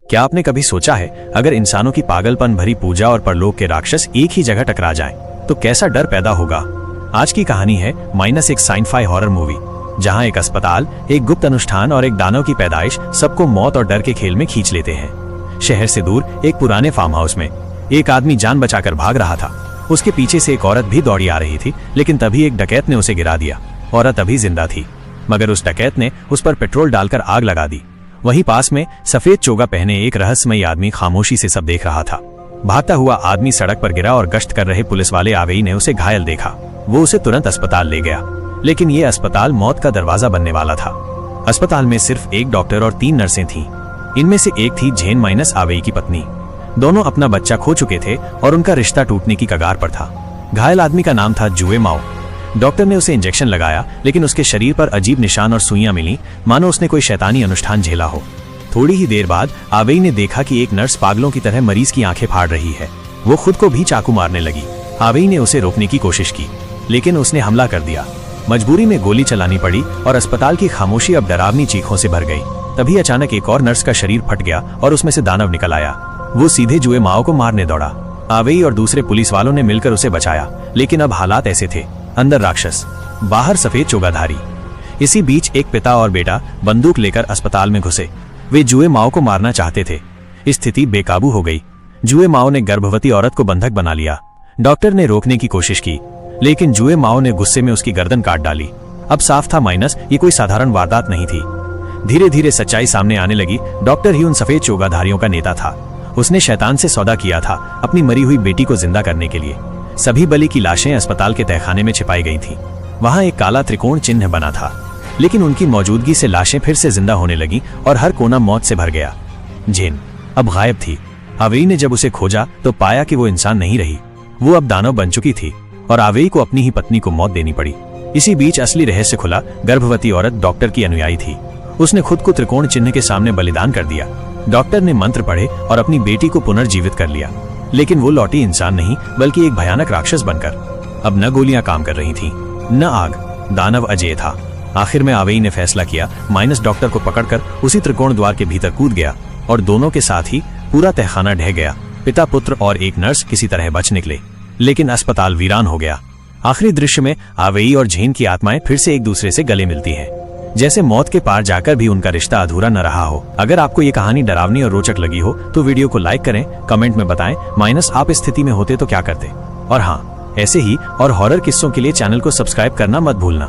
क्या आपने कभी सोचा है अगर इंसानों की पागलपन भरी पूजा और परलोक के राक्षस एक ही जगह टकरा जाएं, तो कैसा डर पैदा होगा। आज की कहानी है माइनस एक साइंस-फाई हॉरर मूवी, जहां एक अस्पताल, एक गुप्त अनुष्ठान और एक दानव की पैदाइश सबको मौत और डर के खेल में खींच लेते हैं। शहर से दूर एक पुराने फार्म हाउस में एक आदमी जान बचाकर भाग रहा था। उसके पीछे से एक औरत भी दौड़ी आ रही थी, लेकिन तभी एक डकैत ने उसे गिरा दिया। औरत अभी जिंदा थी, मगर उस डकैत ने उस पर पेट्रोल डालकर आग लगा दी। वहीं पास में सफेद चोगा पहने एक रहस्यमयी आदमी खामोशी से सब देख रहा था। भागता हुआ आदमी सड़क पर गिरा और गश्त कर रहे पुलिस वाले आवेई ने उसे घायल देखा। वो उसे तुरंत अस्पताल ले गया, लेकिन ये अस्पताल मौत का दरवाजा बनने वाला था। अस्पताल में सिर्फ एक डॉक्टर और 3 नर्सें थीं। इनमें से एक थी झेन माइनस आवेई की पत्नी। दोनों अपना बच्चा खो चुके थे और उनका रिश्ता टूटने की कगार पर था। घायल आदमी का नाम था जुए माओ। डॉक्टर ने उसे इंजेक्शन लगाया, लेकिन उसके शरीर पर अजीब निशान और सुइयां मिली, मानो उसने कोई शैतानी अनुष्ठान झेला हो। थोड़ी ही देर बाद आवेई ने देखा कि एक नर्स पागलों की तरह मरीज की आंखें फाड़ रही है। वो खुद को भी चाकू मारने लगी। आवेई ने उसे रोकने की कोशिश की, लेकिन उसने हमला कर दिया। मजबूरी में गोली चलानी पड़ी और अस्पताल की खामोशी अब डरावनी चीखों से भर गई। तभी अचानक एक और नर्स का शरीर फट गया और उसमें से दानव निकल आया। वो सीधे जुए माओ को मारने दौड़ा। आवेई और दूसरे पुलिस वालों ने मिलकर उसे बचाया, लेकिन अब हालात ऐसे थे, अंदर राक्षस, बाहर सफेद चोगाधारी। इसी बीच एक पिता और बेटा बंदूक लेकर अस्पताल में घुसे। वे जुए माओ को मारना चाहते थे। स्थिति बेकाबू हो गई। जुए माओ ने गर्भवती औरत को बंधक बना लिया। डॉक्टर ने रोकने की कोशिश की, लेकिन जुए माओ ने गुस्से में उसकी गर्दन काट डाली। अब साफ था माइनस ये कोई साधारण वारदात नहीं थी। धीरे धीरे सच्चाई सामने आने लगी। डॉक्टर ही उन सफेद चोगाधारियों का नेता था। उसने शैतान से सौदा किया था अपनी मरी हुई बेटी को जिंदा करने के लिए। सभी बलि की लाशें अस्पताल के तहखाने में छिपाई गई थीं। वहां एक काला त्रिकोण चिन्ह बना था, लेकिन उनकी मौजूदगी से लाशें फिर से जिंदा होने लगी और हर कोना मौत से भर गया। झेन अब गायब थी। आवेई ने जब उसे खोजा तो पाया कि वो इंसान नहीं रही। वो अब दानव बन चुकी थी और आवेई को अपनी ही पत्नी को मौत देनी पड़ी। इसी बीच असली रहस्य खुला। गर्भवती औरत डॉक्टर की अनुयायी थी। उसने खुद को त्रिकोण चिन्ह के सामने बलिदान कर दिया। डॉक्टर ने मंत्र पढ़े और अपनी बेटी को पुनर्जीवित कर लिया, लेकिन वो लौटी इंसान नहीं, बल्कि एक भयानक राक्षस बनकर। अब न गोलियां काम कर रही थीं, न आग। दानव अजेय था। आखिर में आवेई ने फैसला किया। माइनस डॉक्टर को पकड़कर उसी त्रिकोण द्वार के भीतर कूद गया और दोनों के साथ ही पूरा तहखाना ढह गया। पिता, पुत्र और एक नर्स किसी तरह बच निकले, लेकिन अस्पताल वीरान हो गया। आखिरी दृश्य में आवेई और झेन की आत्माएं फिर से एक दूसरे से गले मिलती हैं, जैसे मौत के पार जाकर भी उनका रिश्ता अधूरा न रहा हो। अगर आपको ये कहानी डरावनी और रोचक लगी हो तो वीडियो को लाइक करें, कमेंट में बताएं माइनस आप इस स्थिति में होते तो क्या करते। और हाँ, ऐसे ही और हॉरर किस्सों के लिए चैनल को सब्सक्राइब करना मत भूलना।